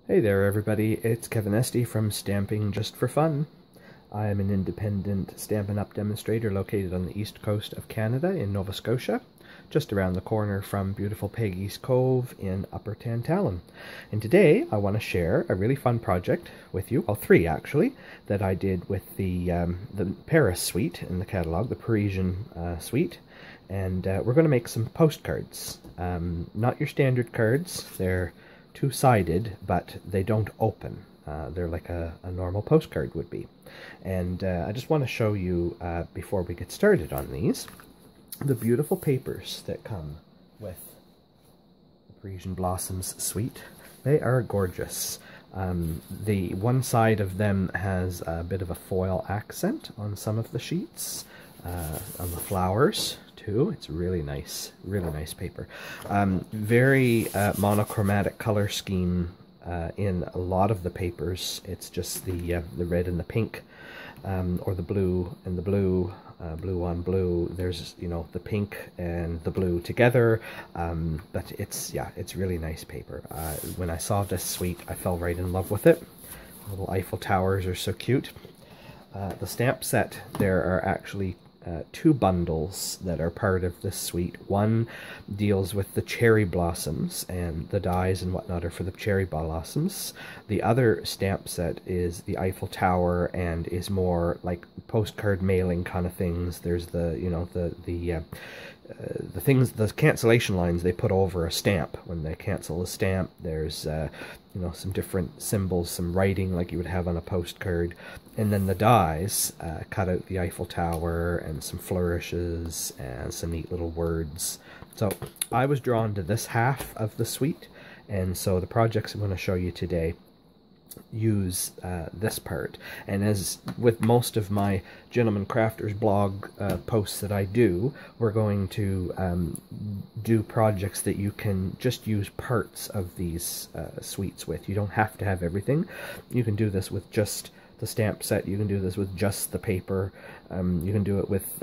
Hey there everybody, it's Kevin Esty from Stamping Just for Fun. I am an independent Stampin' Up! Demonstrator located on the east coast of Canada in Nova Scotia, just around the corner from beautiful Peggy's Cove in Upper Tantallon. And today I want to share a really fun project with you, well three actually, that I did with the Paris suite in the catalog, the Parisian suite. And we're going to make some postcards. Not your standard cards, they're two-sided, but they don't open. They're like a normal postcard would be. And I just want to show you, before we get started on these, the beautiful papers that come with the Parisian Blossoms Suite. They are gorgeous. The one side of them has a bit of a foil accent on some of the sheets, on the flowers too. It's really nice paper. Very monochromatic color scheme in a lot of the papers. It's just the red and the pink, or the blue and the blue, blue on blue. There's, you know, the pink and the blue together, but it's really nice paper. When I saw this suite, I fell right in love with it. Little Eiffel Towers are so cute. The stamp set, there are actually two bundles that are part of this suite. One deals with the cherry blossoms, and the dies and whatnot are for the cherry blossoms. The other stamp set is the Eiffel Tower and is more like postcard mailing kind of things. There's the, you know, the things, the cancellation lines they put over a stamp when they cancel a stamp. There's you know, some different symbols, some writing like you would have on a postcard, and then the dies cut out the Eiffel Tower and some flourishes and some neat little words. So I was drawn to this half of the suite, and so the projects I'm going to show you today use this part. And as with most of my Gentleman Crafters blog posts that I do, we're going to do projects that you can just use parts of these suites with. You don't have to have everything. You can do this with just the stamp set, you can do this with just the paper, you can do it with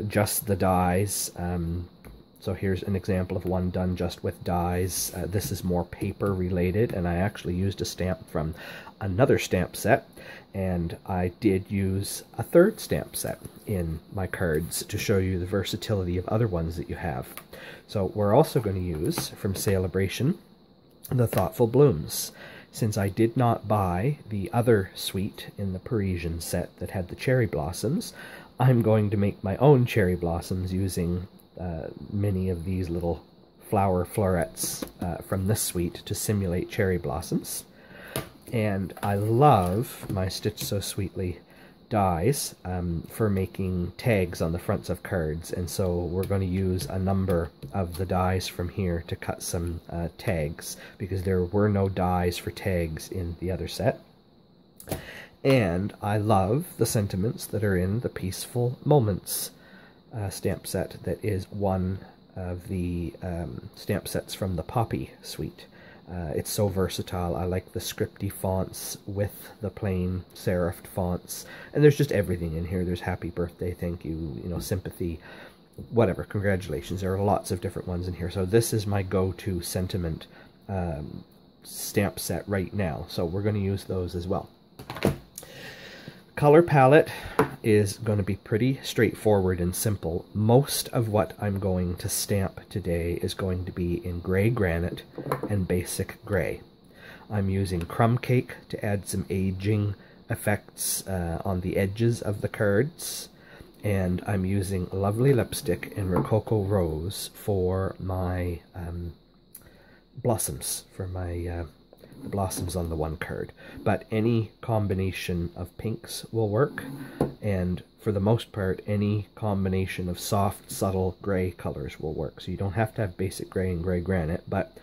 just the dies. So here's an example of one done just with dies. This is more paper related, and I actually used a stamp from another stamp set, and I did use a third stamp set in my cards to show you the versatility of other ones that you have. So we're also going to use, from Celebration, the Thoughtful Blooms. Since I did not buy the other suite in the Parisian set that had the cherry blossoms, I'm going to make my own cherry blossoms using many of these little flower florets from this suite to simulate cherry blossoms. And I love my Stitch So Sweetly dies for making tags on the fronts of cards, and so we're going to use a number of the dies from here to cut some tags, because there were no dies for tags in the other set. And I love the sentiments that are in the Peaceful Moments stamp set that is one of the stamp sets from the Poppy suite. It's so versatile. I like the scripty fonts with the plain serifed fonts, and there's just everything in here. There's happy birthday, thank you, you know, sympathy, whatever, congratulations. There are lots of different ones in here. So this is my go-to sentiment stamp set right now, so we're going to use those as well. Color palette is going to be pretty straightforward and simple. Most of what I'm going to stamp today is going to be in gray granite and basic gray. I'm using crumb cake to add some aging effects on the edges of the cards, and I'm using Lovely Lipstick and Rococo Rose for my blossoms, for my the blossoms on the one card. But any combination of pinks will work, and for the most part any combination of soft, subtle gray colors will work. So you don't have to have basic gray and gray granite, but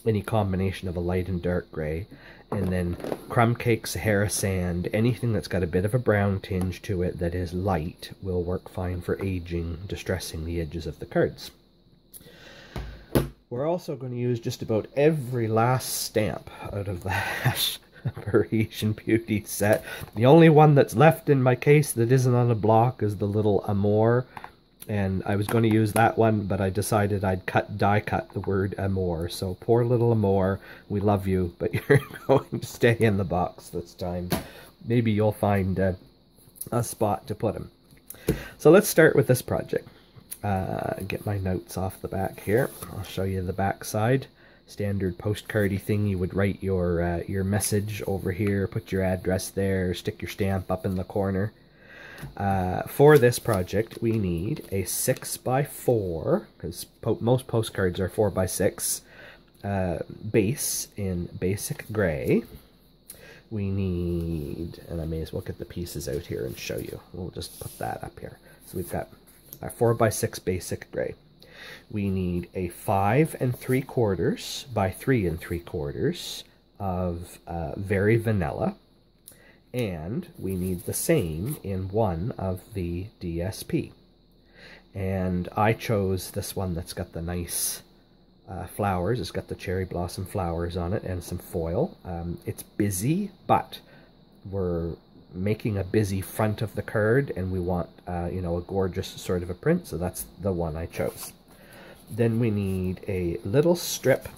any combination of a light and dark gray. And then crumb cake, Sahara sand, anything that's got a bit of a brown tinge to it that is light will work fine for aging, distressing the edges of the cards. We're also going to use just about every last stamp out of that Parisian Beauty set. The only one that's left in my case that isn't on a block is the little Amour And I was going to use that one, but I decided I'd die cut the word amour. So poor little amour, we love you, but you're going to stay in the box this time. Maybe you'll find a spot to put him. So let's start with this project. Get my notes off the back here. I'll show you the back side. Standard postcardy thing. You would write your message over here, put your address there, stick your stamp up in the corner. For this project, we need a 6x4, because most postcards are 4x6, base in basic gray. We need, and I may as well get the pieces out here and show you. We'll just put that up here. So we've got our 4x6 basic gray. We need a 5 3/4 by 3 3/4 of very vanilla. And we need the same in one of the DSP. And I chose this one that's got the nice flowers. It's got the cherry blossom flowers on it and some foil. It's busy, but we're making a busy front of the card, and we want, you know, a gorgeous sort of a print, so that's the one I chose. Then we need a little strip.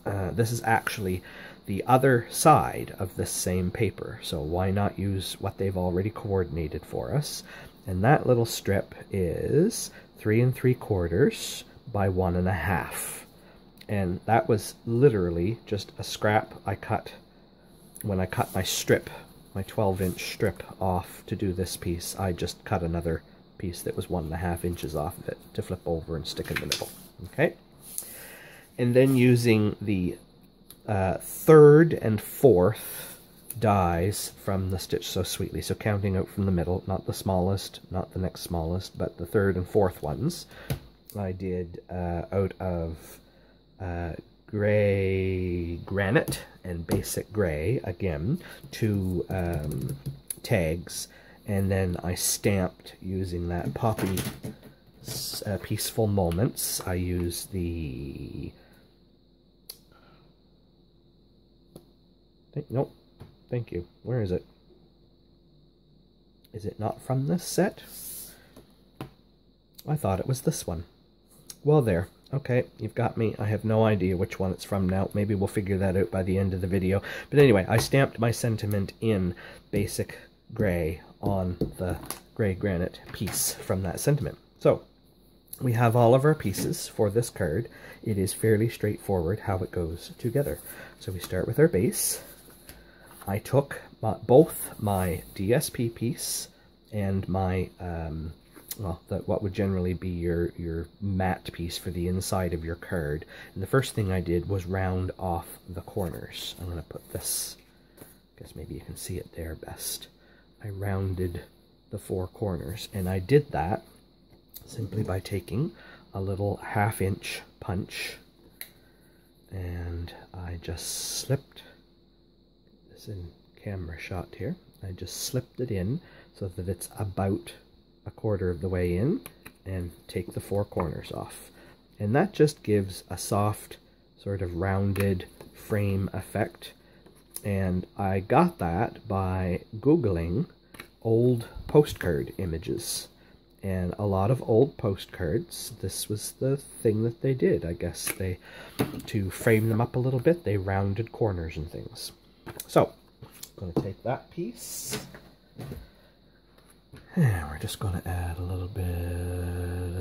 This is actually the other side of this same paper, so why not use what they've already coordinated for us? And that little strip is 3 3/4 by 1 1/2, and that was literally just a scrap I cut when I cut my strip, my 12-inch strip off to do this piece. I just cut another piece that was 1 1/2 inches off of it to flip over and stick in the middle. Okay, and then using the 3rd and 4th dies from the Stitch So Sweetly. So counting out from the middle, not the smallest, not the next smallest, but the 3rd and 4th ones. I did out of gray granite and basic gray, again, 2 tags, and then I stamped using that Poppy Peaceful Moments. I used the... Nope. Thank you. Where is it? Is it not from this set? I thought it was this one. Well, there. Okay, you've got me. I have no idea which one it's from now. Maybe we'll figure that out by the end of the video. But anyway, I stamped my sentiment in basic gray on the gray granite piece from that sentiment. So, we have all of our pieces for this card. It is fairly straightforward how it goes together. So we start with our base. I took both my DSP piece and my, what would generally be your matte piece for the inside of your card. And the first thing I did was round off the corners. I'm going to put this, I guess maybe you can see it there best. I rounded the 4 corners, and I did that simply by taking a little 1/2 inch punch, and I just slipped this in camera shot here. I just slipped it in so that it's about 1/4 of the way in, and take the 4 corners off. And that just gives a soft sort of rounded frame effect. And I got that by Googling old postcard images. And a lot of old postcards, this was the thing that they did. I guess they, to frame them up a little bit, they rounded corners and things. So, I'm going to take that piece, and we're just going to add a little bit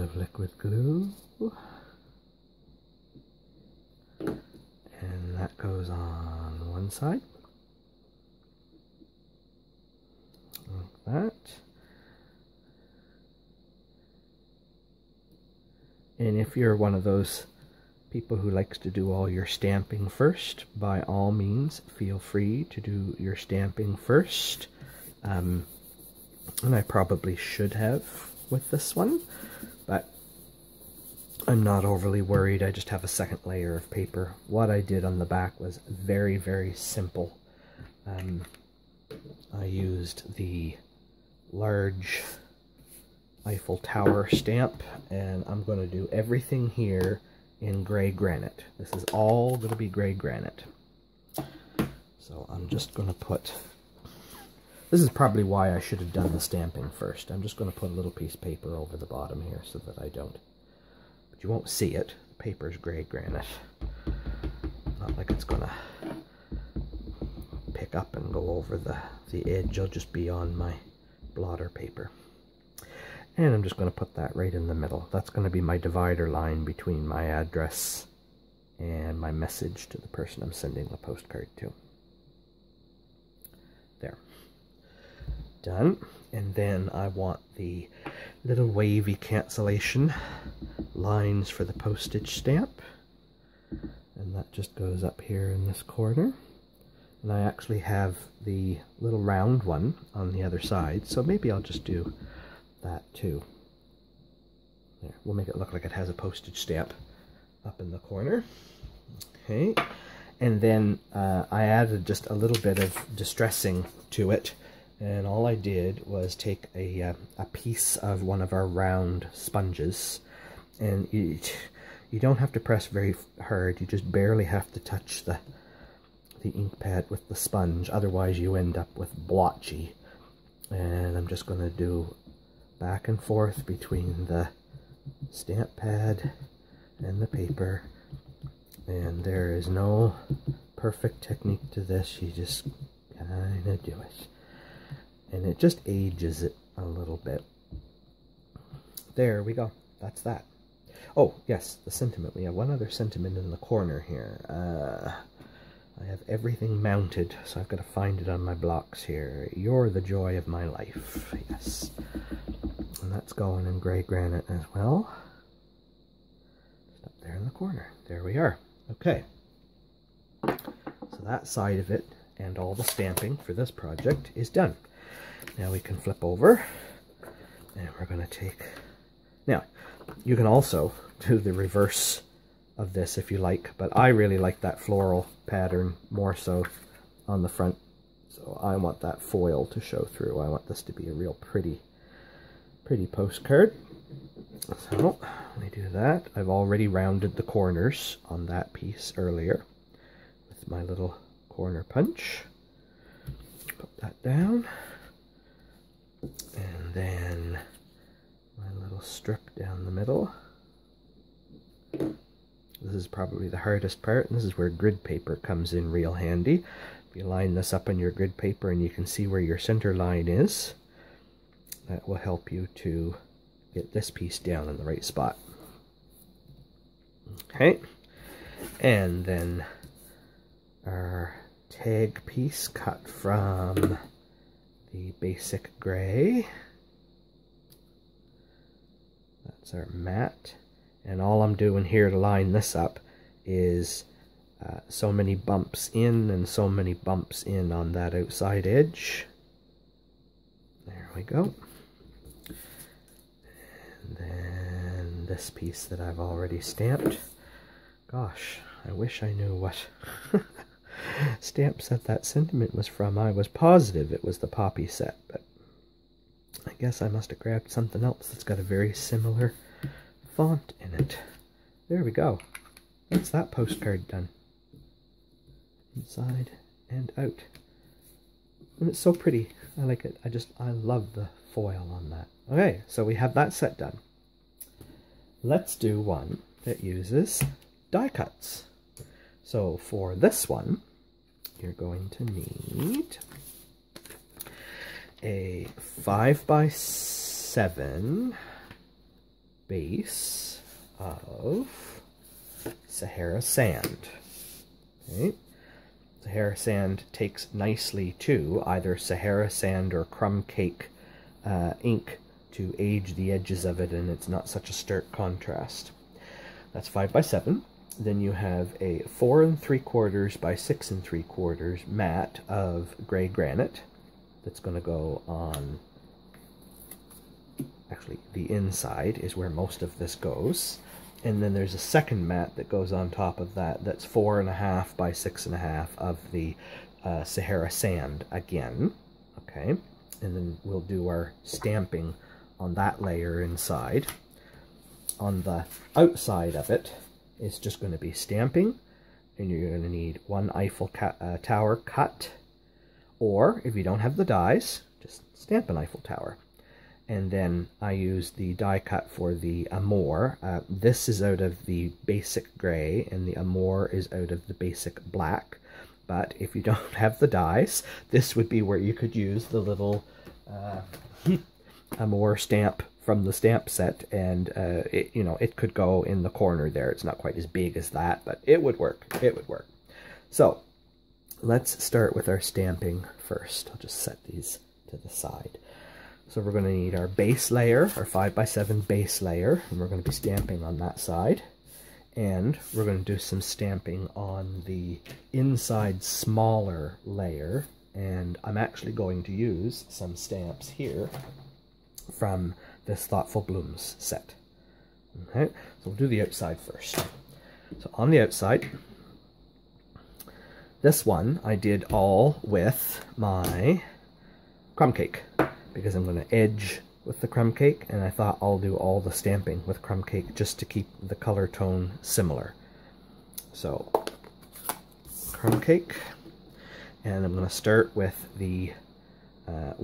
of liquid glue. And that goes on one side, like that. And if you're one of those people who likes to do all your stamping first, by all means, feel free to do your stamping first. And I probably should have with this one, but I'm not overly worried. I just have a second layer of paper. What I did on the back was very, very simple. I used the large Eiffel Tower stamp, and I'm going to do everything here in gray granite. This is all going to be gray granite. So I'm just going to put This is probably why I should have done the stamping first. I'm just going to put a little piece of paper over the bottom here so that I don't. But you won't see it. The paper's gray granite. Not like it's going to pick up and go over the edge. It'll just be on my blotter paper. And I'm just going to put that right in the middle. That's going to be my divider line between my address and my message to the person I'm sending the postcard to. There. Done. And then I want the little wavy cancellation lines for the postage stamp. And that just goes up here in this corner. And I actually have the little round one on the other side, so maybe I'll just do that too. There, we'll make it look like it has a postage stamp up in the corner. Okay, and then I added just a little bit of distressing to it, and all I did was take a piece of one of our round sponges, and you don't have to press very hard, you just barely have to touch the ink pad with the sponge, otherwise you end up with blotchy. And I'm just going to do back and forth between the stamp pad and the paper, and there is no perfect technique to this, you just kind of do it, and it just ages it a little bit. There we go, that's that. Oh yes, the sentiment, we have one other sentiment in the corner here. I have everything mounted, so I've got to find it on my blocks here. You're the joy of my life. Yes. And that's going in gray granite as well. Just up there in the corner. There we are. Okay. So that side of it and all the stamping for this project is done. Now we can flip over and we're going to take... Now, you can also do the reverse of this if you like, but I really like that floral pattern more so on the front, so I want that foil to show through. I want this to be a real pretty postcard. So let me do that. I've already rounded the corners on that piece earlier with my little corner punch. Put that down, and then my little strip down the middle. This is probably the hardest part, and this is where grid paper comes in real handy. If you line this up on your grid paper and you can see where your center line is, that will help you to get this piece down in the right spot. Okay, and then our tag piece cut from the basic gray. That's our matte. And all I'm doing here to line this up is so many bumps in and so many bumps in on that outside edge. There we go. And then this piece that I've already stamped. Gosh, I wish I knew what stamp set that sentiment was from. I was positive it was the Poppy set, but I guess I must have grabbed something else that's got a very similar font in it. There we go. That's that postcard done. Inside and out. And it's so pretty. I like it. I love the foil on that. Okay, so we have that set done. Let's do one that uses die cuts. So for this one, you're going to need a 5x7 base of Sahara sand. Okay. Sahara sand takes nicely to either Sahara sand or crumb cake ink to age the edges of it, and it's not such a stark contrast. That's 5x7. Then you have a 4 3/4 by 6 3/4 mat of gray granite that's going to go on. Actually, the inside is where most of this goes. And then there's a second mat that goes on top of that that's 4.5 by 6.5 of the Sahara sand again. Okay, and then we'll do our stamping on that layer inside. On the outside of it, it's just going to be stamping, and you're going to need one Eiffel Tower cut Or, if you don't have the dies, just stamp an Eiffel Tower. And then I use the die cut for the Amour. This is out of the basic gray, and the Amour is out of the basic black. But if you don't have the dies, this would be where you could use the little Amour stamp from the stamp set, and it could go in the corner there. It's not quite as big as that, but it would work. It would work. So let's start with our stamping first. I'll just set these to the side. So we're going to need our base layer, our 5x7 base layer, and we're going to be stamping on that side. And we're going to do some stamping on the inside smaller layer, and I'm actually going to use some stamps here from this Thoughtful Blooms set. Okay, so we'll do the outside first. So on the outside, this one I did all with my crumb cake, because I'm going to edge with the crumb cake, and I thought I'll do all the stamping with crumb cake just to keep the color tone similar. So, crumb cake, and I'm going to start with the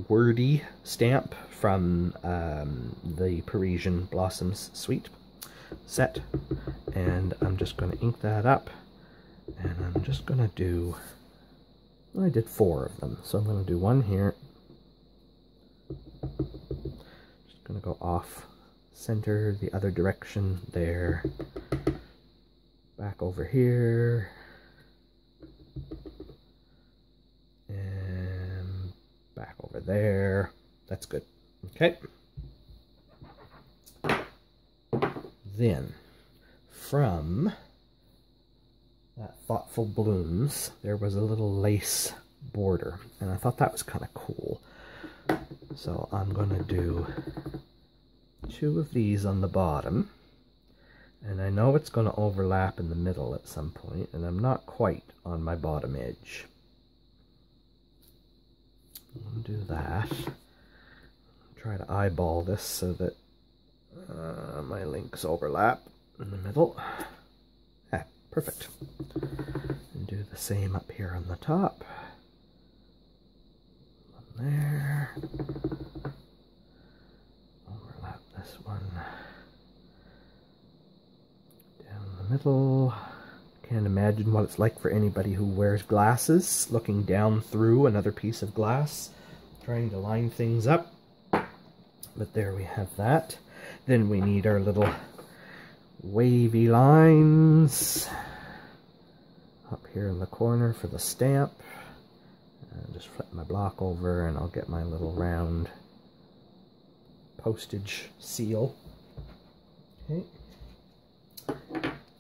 wordy stamp from the Parisian Blossoms Suite set, and I'm just going to ink that up, and I'm just going to do, I did 4 of them, so I'm going to do one here. Just going to go off center the other direction there, back over here, and back over there. That's good. Okay. Then from that Thoughtful Blooms, there was a little lace border, and I thought that was kind of cool. So I'm going to do 2 of these on the bottom, and I know it's going to overlap in the middle at some point, and I'm not quite on my bottom edge. I'll do that. Try to eyeball this so that my links overlap in the middle. Ah, perfect. And do the same up here on the top. One there. Overlap this one. Down the middle. Can't imagine what it's like for anybody who wears glasses, looking down through another piece of glass, trying to line things up. But there we have that. Then we need our little wavy lines up here in the corner for the stamp. And just flip my block over and I'll get my little round postage seal. Okay.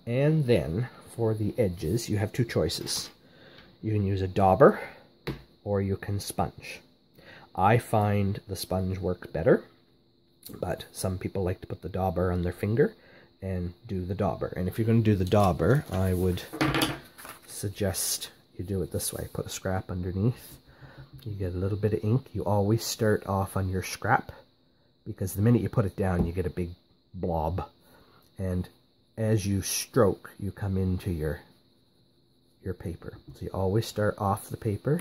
And then for the edges, you have 2 choices. You can use a dauber or you can sponge. I find the sponge work better, but some people like to put the dauber on their finger and do the dauber. And if you're going to do the dauber, I would suggest you do it this way. Put a scrap underneath. You get a little bit of ink. You always start off on your scrap, because the minute you put it down, you get a big blob. And as you stroke, you come into your paper. So you always start off the paper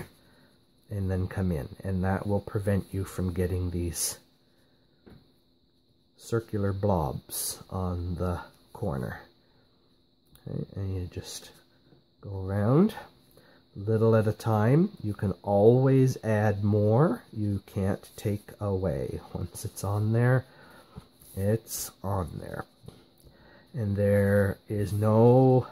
and then come in. And that will prevent you from getting these circular blobs on the corner. Okay, and you just go around little at a time. You can always add more. You can't take away. Once it's on there, it's on there. And there is no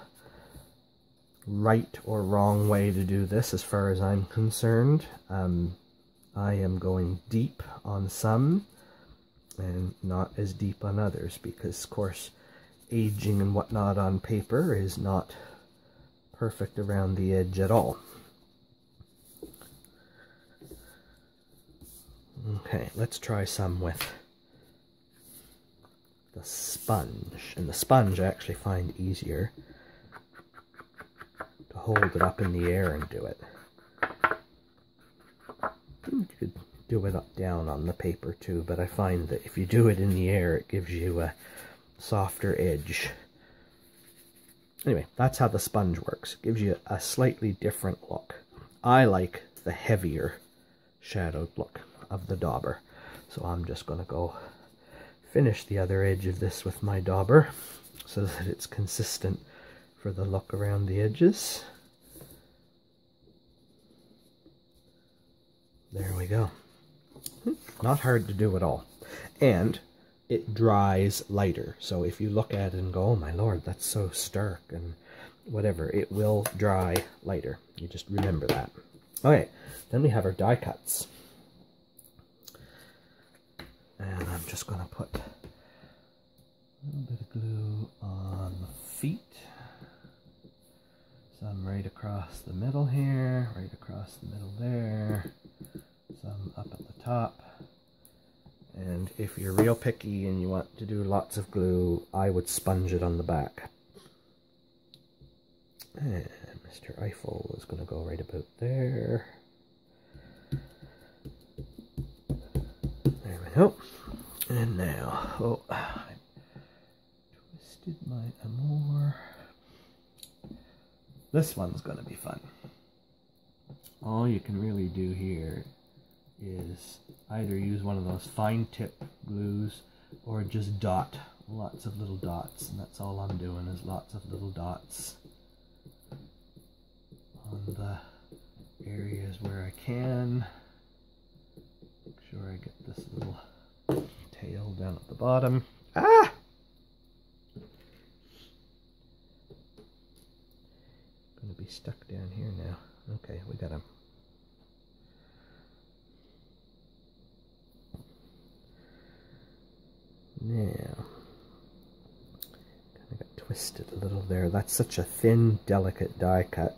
right or wrong way to do this as far as I'm concerned. I am going deep on some and not as deep on others, because of course aging and whatnot on paper is not perfect around the edge at all. Okay, let's try some with the sponge. And the sponge I actually find easier to hold it up in the air and do it. You could do it up down on the paper too, but I find that if you do it in the air, it gives you a softer edge. Anyway, that's how the sponge works. It gives you a slightly different look. I like the heavier shadowed look of the dauber. So I'm just going to go finish the other edge of this with my dauber so that it's consistent for the look around the edges. There we go. Not hard to do at all. And it dries lighter. So if you look at it and go, oh my lord, that's so stark and whatever, it will dry lighter. You just remember that. Okay, then we have our die cuts. And I'm just going to put a little bit of glue on the feet. Some right across the middle here, right across the middle there, some up at the top. And if you're real picky and you want to do lots of glue, I would sponge it on the back. And Mr. Eiffel is going to go right about there. There we go. And now, oh, I twisted my amour. This one's going to be fun. All you can really do here is either use one of those fine tip glues or just dot lots of little dots, and that's all I'm doing is lots of little dots on the areas where I can. Make sure I get this little tail down at the bottom. Ah! Gonna be stuck down here now. Okay, we got him. Now, kind of got twisted a little there. That's such a thin, delicate die cut.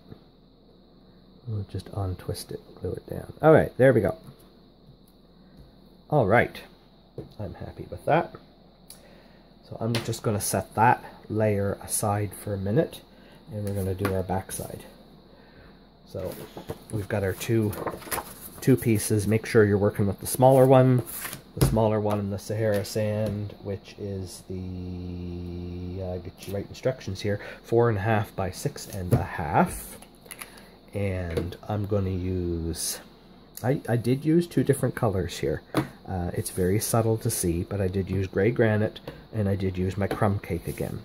We'll just untwist it and glue it down. Alright, there we go. Alright, I'm happy with that. So I'm just going to set that layer aside for a minute, and we're going to do our backside. So we've got our two pieces. Make sure you're working with the smaller one in the Sahara sand, which is the, get you right instructions here, 4.5 by 6.5. And I'm going to use, I did use 2 different colors here. It's very subtle to see, but I did use gray granite, and I did use my crumb cake again.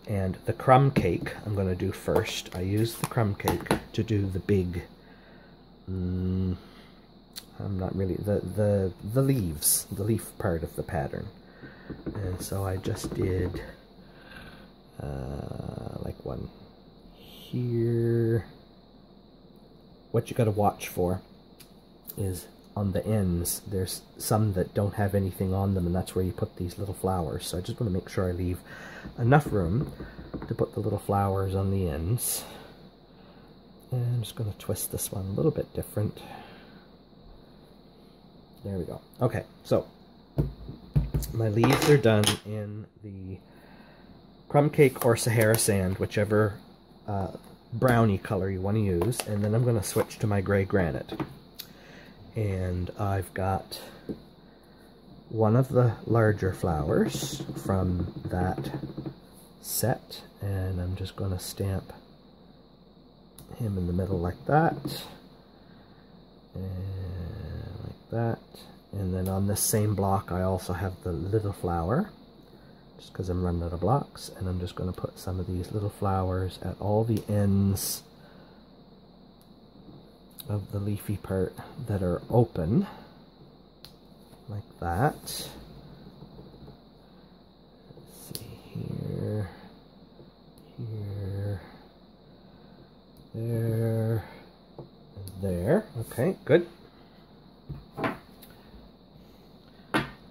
And the crumb cake I'm going to do first. I used the crumb cake to do the big, I'm not really, the leaves, the leaf part of the pattern. And so I just did like one here. What you got to watch for is on the ends, there's some that don't have anything on them, and that's where you put these little flowers. So I just want to make sure I leave enough room to put the little flowers on the ends. And I'm just going to twist this one a little bit different. There we go. Okay, so my leaves are done in the crumb cake or Sahara sand, whichever brownie color you want to use, and then I'm going to switch to my gray granite. And I've got one of the larger flowers from that set, and I'm just going to stamp him in the middle like that, and like that. And then on this same block I also have the little flower, just because I'm running out of blocks, and I'm just going to put some of these little flowers at all the ends of the leafy part that are open, like that. Let's see, here, here, there, and there. Okay, good.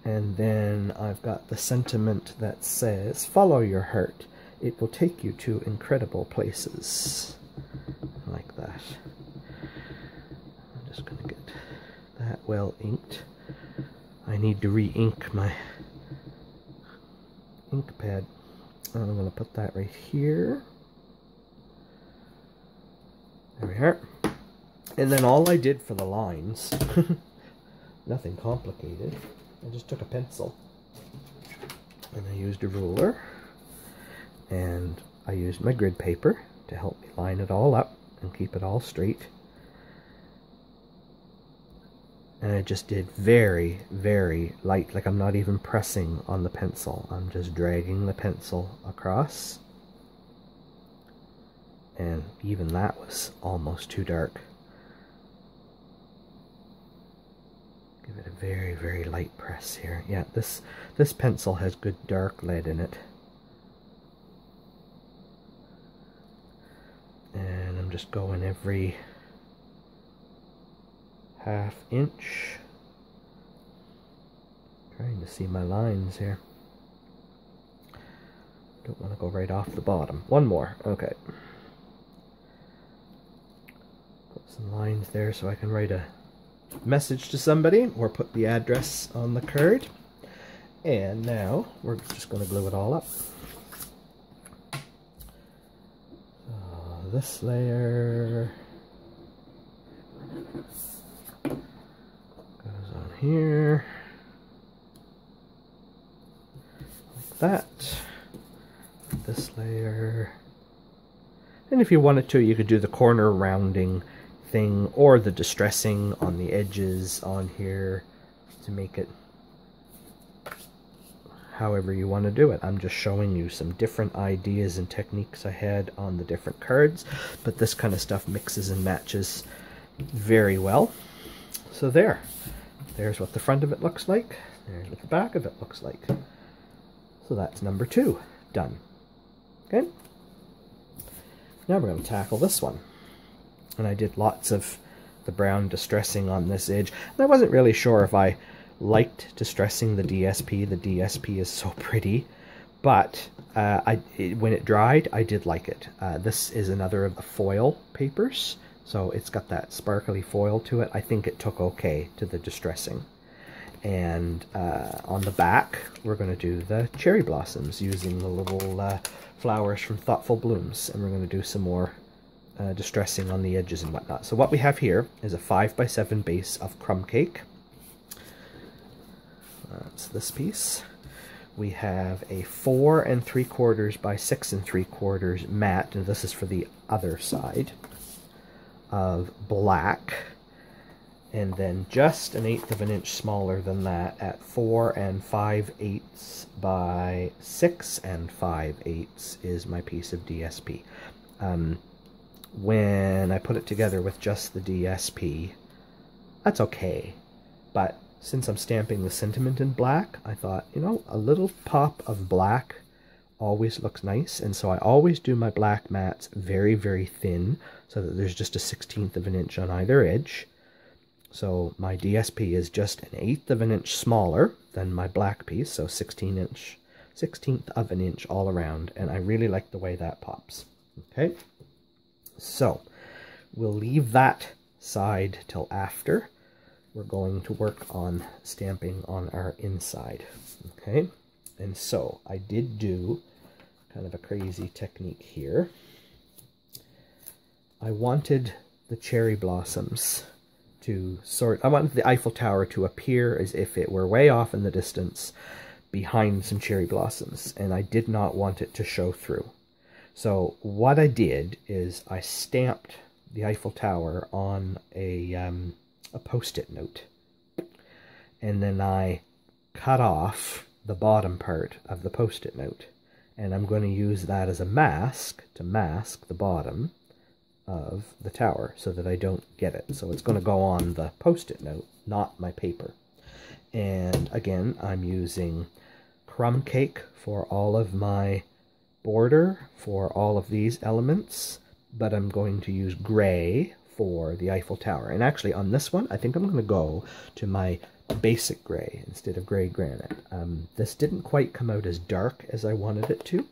And then I've got the sentiment that says, follow your heart, it will take you to incredible places, like that. I'm just going to get that well inked. I need to re-ink my ink pad. I'm going to put that right here. There we are. And then all I did for the lines, nothing complicated, I just took a pencil and I used a ruler, and I used my grid paper to help me line it all up and keep it all straight. And I just did very, very light, like I'm not even pressing on the pencil. I'm just dragging the pencil across. And even that was almost too dark. Give it a very, very light press here. Yeah, this pencil has good dark lead in it. And I'm just going every ½ inch. Trying to see my lines here. Don't want to go right off the bottom. One more. Okay. Put some lines there so I can write a message to somebody or put the address on the card. And now we're just going to glue it all up. So this layer goes on here like that. This layer, and if you wanted to, you could do the corner rounding thing or the distressing on the edges on here to make it however you want to do it. I'm just showing you some different ideas and techniques I had on the different cards, but this kind of stuff mixes and matches very well. So there's what the front of it looks like. There's what the back of it looks like. So that's number 2 done. Okay, now we're going to tackle this one. And I did lots of the brown distressing on this edge. And I wasn't really sure if I liked distressing the DSP. The DSP is so pretty. But when it dried, I did like it. This is another of the foil papers. So it's got that sparkly foil to it. I think it took okay to the distressing. And on the back, we're going to do the cherry blossoms using the little flowers from Thoughtful Blooms. And we're going to do some more distressing on the edges and whatnot. So what we have here is a 5x7 base of crumb cake. That's this piece. We have a 4 3/4 by 6 3/4 mat, and this is for the other side, of black. And then just an 1/8 of an inch smaller than that at 4 5/8 by 6 5/8 is my piece of DSP. When I put it together with just the DSP, that's okay. But since I'm stamping the sentiment in black, I thought, you know, a little pop of black always looks nice. And so I always do my black mats very, very thin so that there's just a 1/16 of an inch on either edge. So my DSP is just an 1/8 of an inch smaller than my black piece, so 1/16 of an inch all around, and I really like the way that pops. Okay, so we'll leave that side till after. We're going to work on stamping on our inside. Okay, and so I did do kind of a crazy technique here. I wanted the cherry blossoms to I wanted the Eiffel Tower to appear as if it were way off in the distance behind some cherry blossoms, and I did not want it to show through. So what I did is I stamped the Eiffel Tower on a Post-it note, and then I cut off the bottom part of the Post-it note, and I'm going to use that as a mask to mask the bottom of the tower so that I don't get it. So it's going to go on the Post-it note, not my paper. And again, I'm using crumb cake for all of my border for all of these elements, but I'm going to use gray for the Eiffel Tower. And actually on this one, I think I'm going to go to my basic gray instead of gray granite. This didn't quite come out as dark as I wanted it to.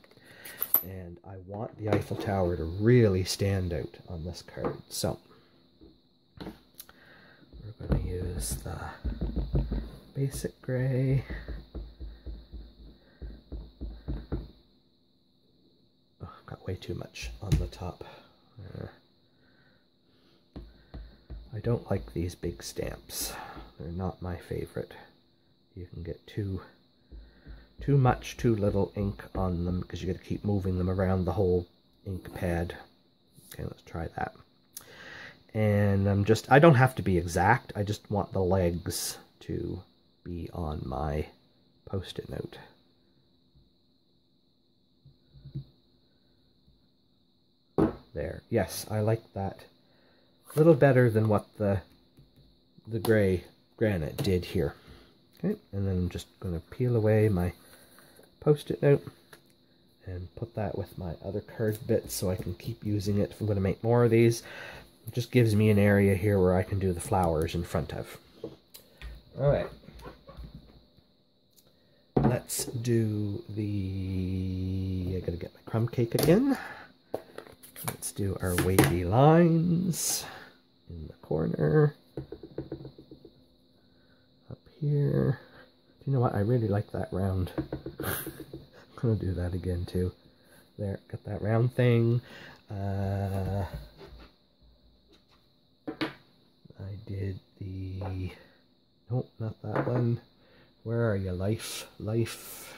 And I want the Eiffel Tower to really stand out on this card. So we're going to use the basic gray. Oh, I've got way too much on the top. I don't like these big stamps. They're not my favorite. You can get too much, too little ink on them because you got to keep moving them around the whole ink pad. Okay, let's try that. And I don't have to be exact, I just want the legs to be on my Post-it note. There, yes, I like that a little better than what the gray granite did here. Okay, and then I'm just going to peel away my Post-it note and put that with my other card bits so I can keep using it if I'm going to make more of these. It just gives me an area here where I can do the flowers in front of. Alright. Let's do I gotta get my crumb cake again. Let's do our wavy lines in the corner. Up here. You know what? I really like that round. I'm gonna do that again too. There, got that round thing. I did the... Nope, not that one. Where are you, life? Life.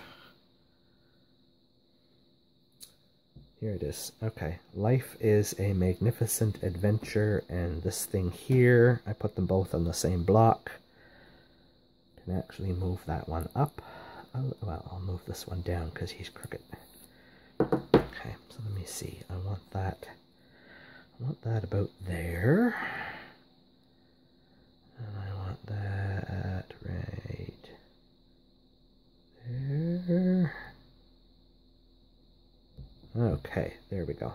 Here it is. Okay. Life is a magnificent adventure, and this thing here, I put them both on the same block. Can actually move that one up. Well, I'll move this one down because he's crooked. Okay, so let me see. I want that about there. And I want that right there. Okay, there we go.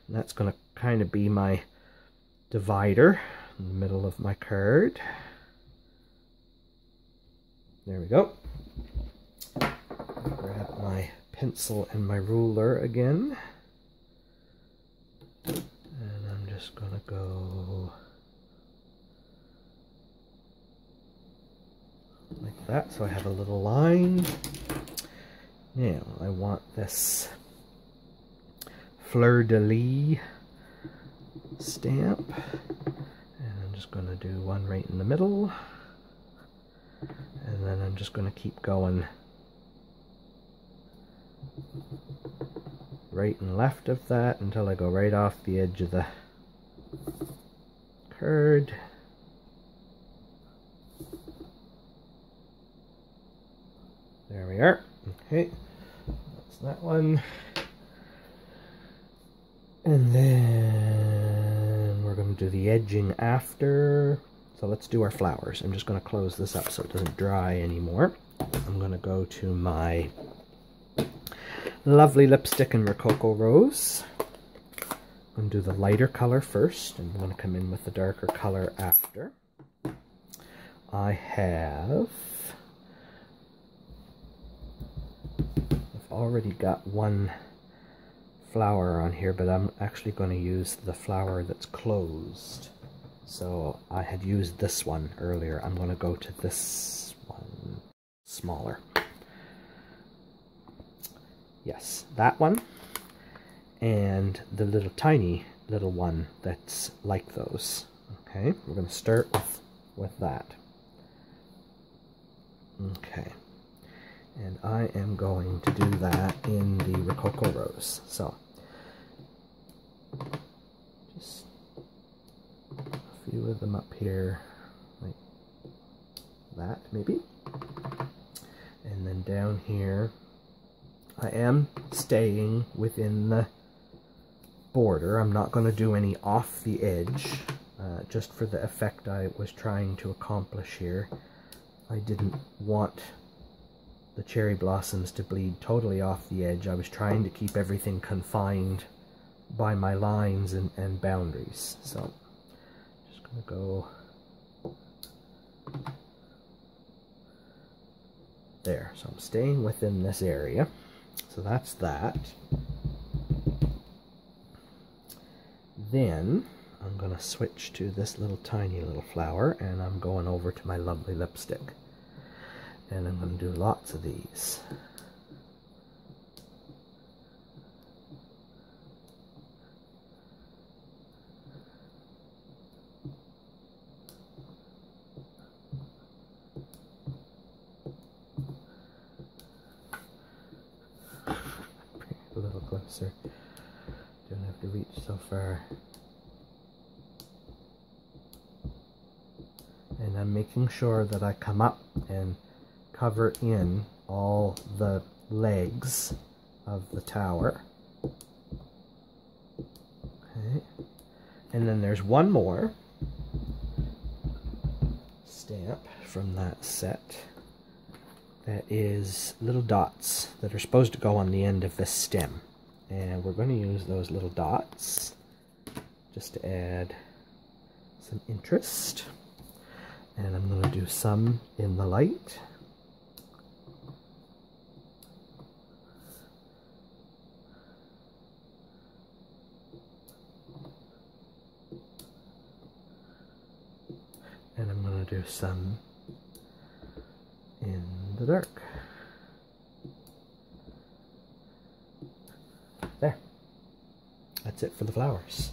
And that's going to kind of be my divider in the middle of my card. There we go. Grab my pencil and my ruler again. And I'm just going to go like that, so I have a little line. Now I want this fleur-de-lis stamp, and I'm just going to do one right in the middle, and then I'm just going to keep going right and left of that until I go right off the edge of the card. There we are. Okay, that's that one. And then we're going to do the edging after. So let's do our flowers. I'm just going to close this up so it doesn't dry anymore. I'm going to go to my lovely lipstick in Rococo Rose. I'm going to do the lighter color first, and I'm going to come in with the darker color after. I've already got one flower on here, but I'm actually going to use the flower that's closed. So I had used this one earlier. I'm going to go to this one, smaller. Yes, that one, and the little tiny little one that's like those. Okay, we're going to start with that. Okay, and I am going to do that in the Rococo Rose. So just a few of them up here, like that maybe, and then down here. I am staying within the border. I'm not going to do any off the edge, just for the effect I was trying to accomplish here. I didn't want the cherry blossoms to bleed totally off the edge. I was trying to keep everything confined by my lines and boundaries. So, just going to go there. So I'm staying within this area. So that's that. Then I'm going to switch to this little tiny little flower, and I'm going over to my lovely lipstick. And I'm going to do lots of these. A little closer. so don't have to reach so far. And I'm making sure that I come up and cover in all the legs of the tower. Okay. And then there's one more stamp from that set that is little dots that are supposed to go on the end of the stem. And we're going to use those little dots just to add some interest. And I'm going to do some in the light. And I'm going to do some in the dark. There. That's it for the flowers.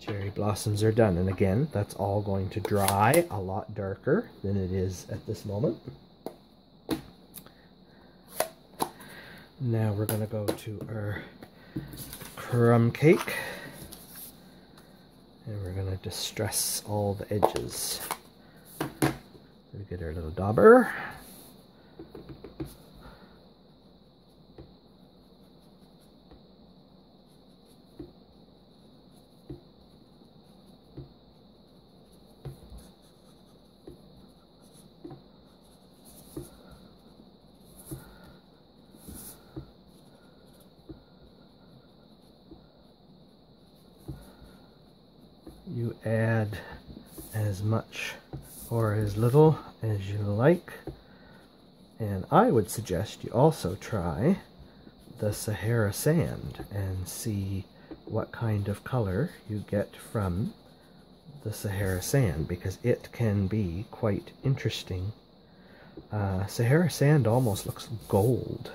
Cherry blossoms are done, and again, that's all going to dry a lot darker than it is at this moment. Now we're going to go to our crumb cake, and we're going to distress all the edges. So we get our little dauber. You add as much or as little as you like, and I would suggest you also try the Sahara sand and see what kind of color you get from the Sahara sand, because it can be quite interesting. Sahara sand almost looks gold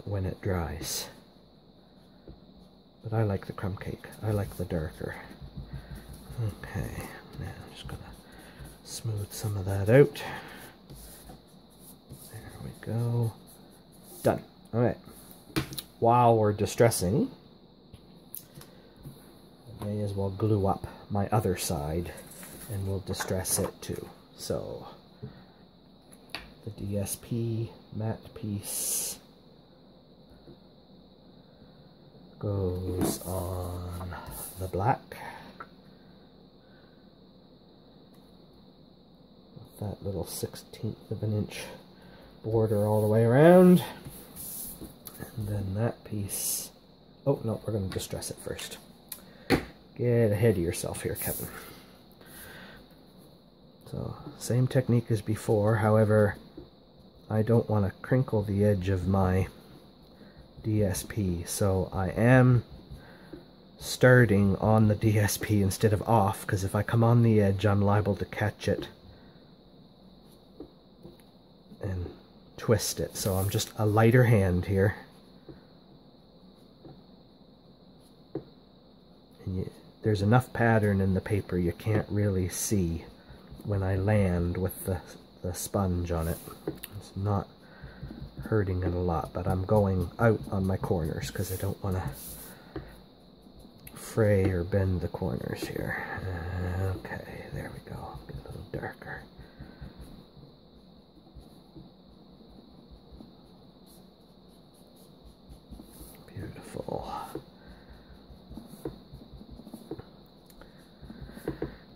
when it dries, but I like the crumb cake. I like the darker. Okay, now I'm just going to smooth some of that out. There we go. Done. Alright. While we're distressing, I may as well glue up my other side, and we'll distress it too. So, the DSP matte piece goes on the black. That little 1/16 of an inch border all the way around, and then that piece, oh no, we're going to distress it first. Get ahead of yourself here, Kevin. So same technique as before, however I don't want to crinkle the edge of my DSP, so I am starting on the DSP instead of off, because if I come on the edge I'm liable to catch it and twist it. So I'm just a lighter hand here, and there's enough pattern in the paper you can't really see when I land with the sponge on it. It's not hurting it a lot, but I'm going out on my corners because I don't want to fray or bend the corners here. Okay, there we go. Get a little darker. Beautiful.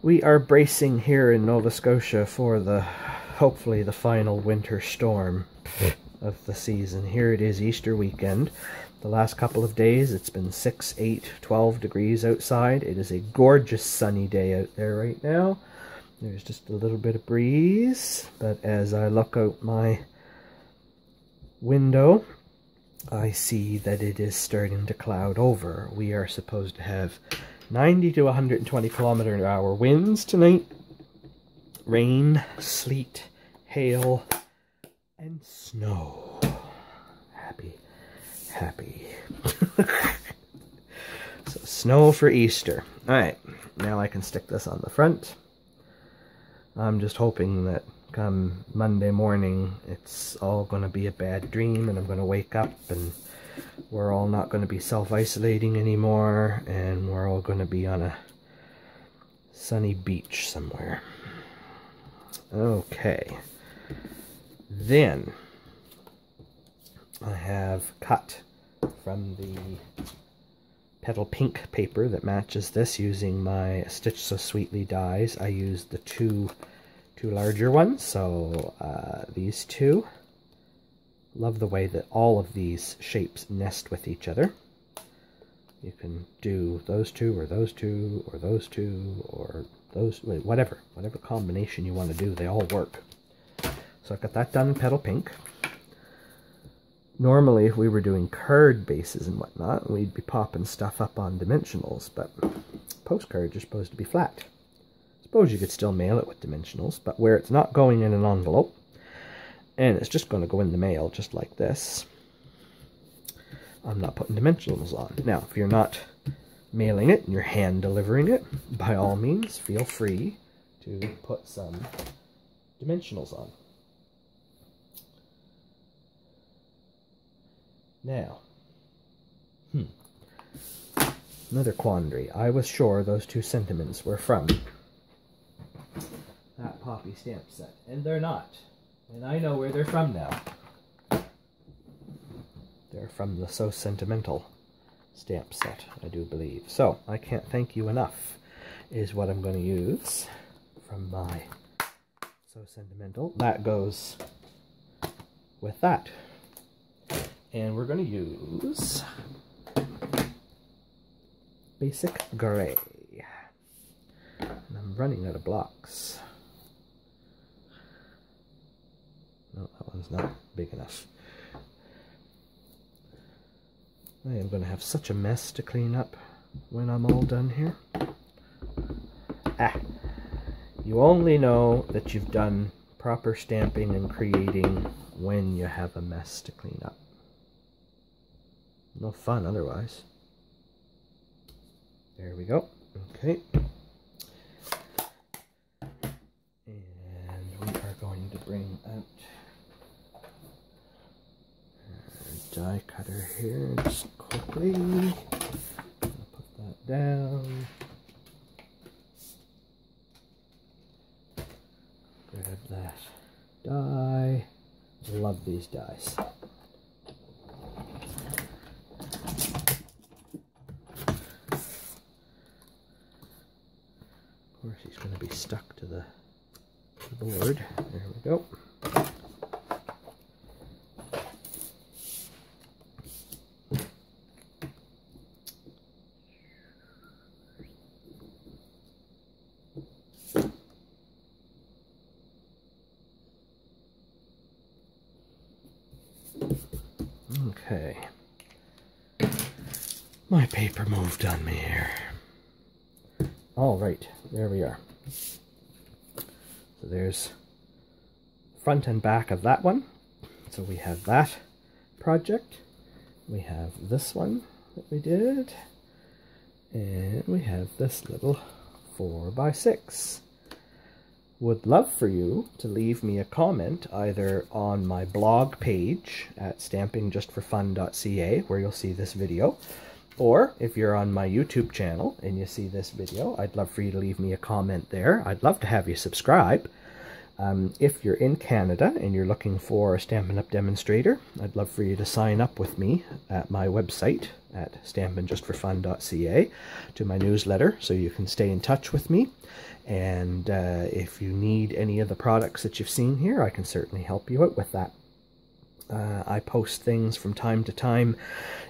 We are bracing here in Nova Scotia for hopefully the final winter storm of the season. Here it is, Easter weekend. The last couple of days it's been 6, 8, 12 degrees outside. It is a gorgeous sunny day out there right now. There's just a little bit of breeze, but as I look out my window, I see that it is starting to cloud over. We are supposed to have 90 to 120 km/h winds tonight. Rain, sleet, hail, and snow. Happy, happy. So snow for Easter. Alright, now I can stick this on the front. I'm just hoping that come Monday morning, it's all going to be a bad dream, and I'm going to wake up and we're all not going to be self-isolating anymore, and we're all going to be on a sunny beach somewhere. Okay. Then I have cut from the petal pink paper that matches this using my Stitch So Sweetly dies. I used the two larger ones, so these two. Love the way that all of these shapes nest with each other. You can do those two, or those two, or those two, or those, whatever combination you want to do, they all work. So I've got that done in petal pink. Normally, if we were doing card bases and whatnot, we'd be popping stuff up on dimensionals, but postcards are supposed to be flat. Suppose you could still mail it with dimensionals, but where it's not going in an envelope, and it's just going to go in the mail just like this, I'm not putting dimensionals on. Now, if you're not mailing it and you're hand delivering it, by all means, feel free to put some dimensionals on. Now, another quandary. I was sure those two sentiments were from that Poppy stamp set, and they're not. And I know where they're from now. They're from the So Sentimental stamp set, I do believe. So, I Can't Thank You Enough is what I'm going to use from my So Sentimental. That goes with that. And we're going to use Basic Gray. And I'm running out of blocks. No, that one's not big enough. I am going to have such a mess to clean up when I'm all done here. You only know that you've done proper stamping and creating when you have a mess to clean up. No fun otherwise. There we go. Okay. And we are going to bring out our die cutter here just quickly. Put that down. Grab that die. Love these dies. Of course, he's going to be stuck to the board. There we go. Okay. My paper moved on me here. All right, there we are. So there's front and back of that one. So we have that project. We have this one that we did. And we have this little 4x6. Would love for you to leave me a comment either on my blog page at StampingJustForFun.CA, where you'll see this video, or if you're on my YouTube channel and you see this video, I'd love for you to leave me a comment there. I'd love to have you subscribe. If you're in Canada and you're looking for a Stampin' Up! Demonstrator, I'd love for you to sign up with me at my website at StampingJustForFun.CA to my newsletter so you can stay in touch with me. And if you need any of the products that you've seen here, I can certainly help you out with that. I post things from time to time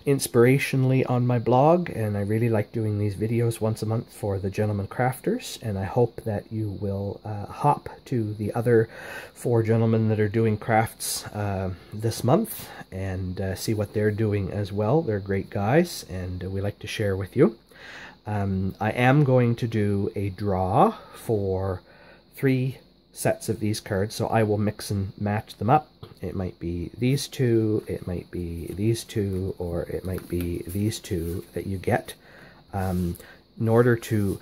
inspirationally on my blog, and I really like doing these videos once a month for the Gentlemen Crafters, and I hope that you will hop to the other 4 gentlemen that are doing crafts this month and see what they're doing as well. They're great guys, and we like to share with you. I am going to do a draw for 3 sets of these cards, so I will mix and match them up. It might be these 2, it might be these 2, or it might be these 2 that you get. In order to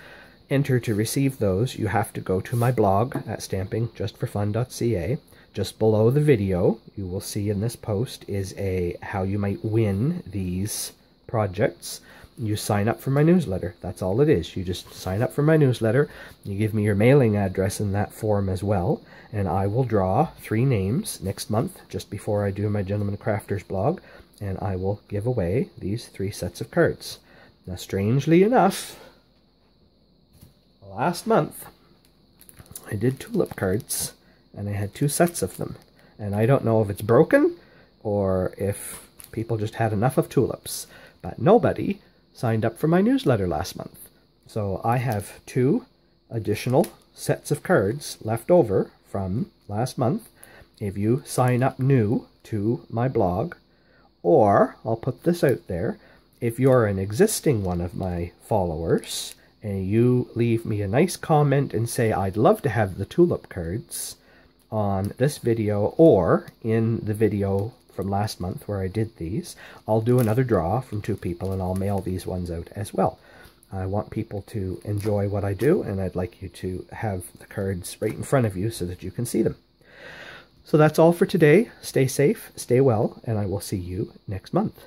enter to receive those, you have to go to my blog at StampingJustForFun.CA, Just below the video, you will see in this post is a how you might win these projects. You sign up for my newsletter. That's all it is. You just sign up for my newsletter. You give me your mailing address in that form as well, and I will draw 3 names next month, just before I do my Gentleman Crafters blog, and I will give away these 3 sets of cards. Now, strangely enough, last month I did tulip cards, and I had 2 sets of them, and I don't know if it's broken or if people just had enough of tulips, but nobody signed up for my newsletter last month. So I have 2 additional sets of cards left over from last month if you sign up new to my blog, or I'll put this out there, if you're an existing one of my followers and you leave me a nice comment and say, I'd love to have the tulip cards on this video or in the video from last month where I did these, I'll do another draw from 2 people and I'll mail these ones out as well. I want people to enjoy what I do, and I'd like you to have the cards right in front of you so that you can see them. So that's all for today. Stay safe, stay well, and I will see you next month.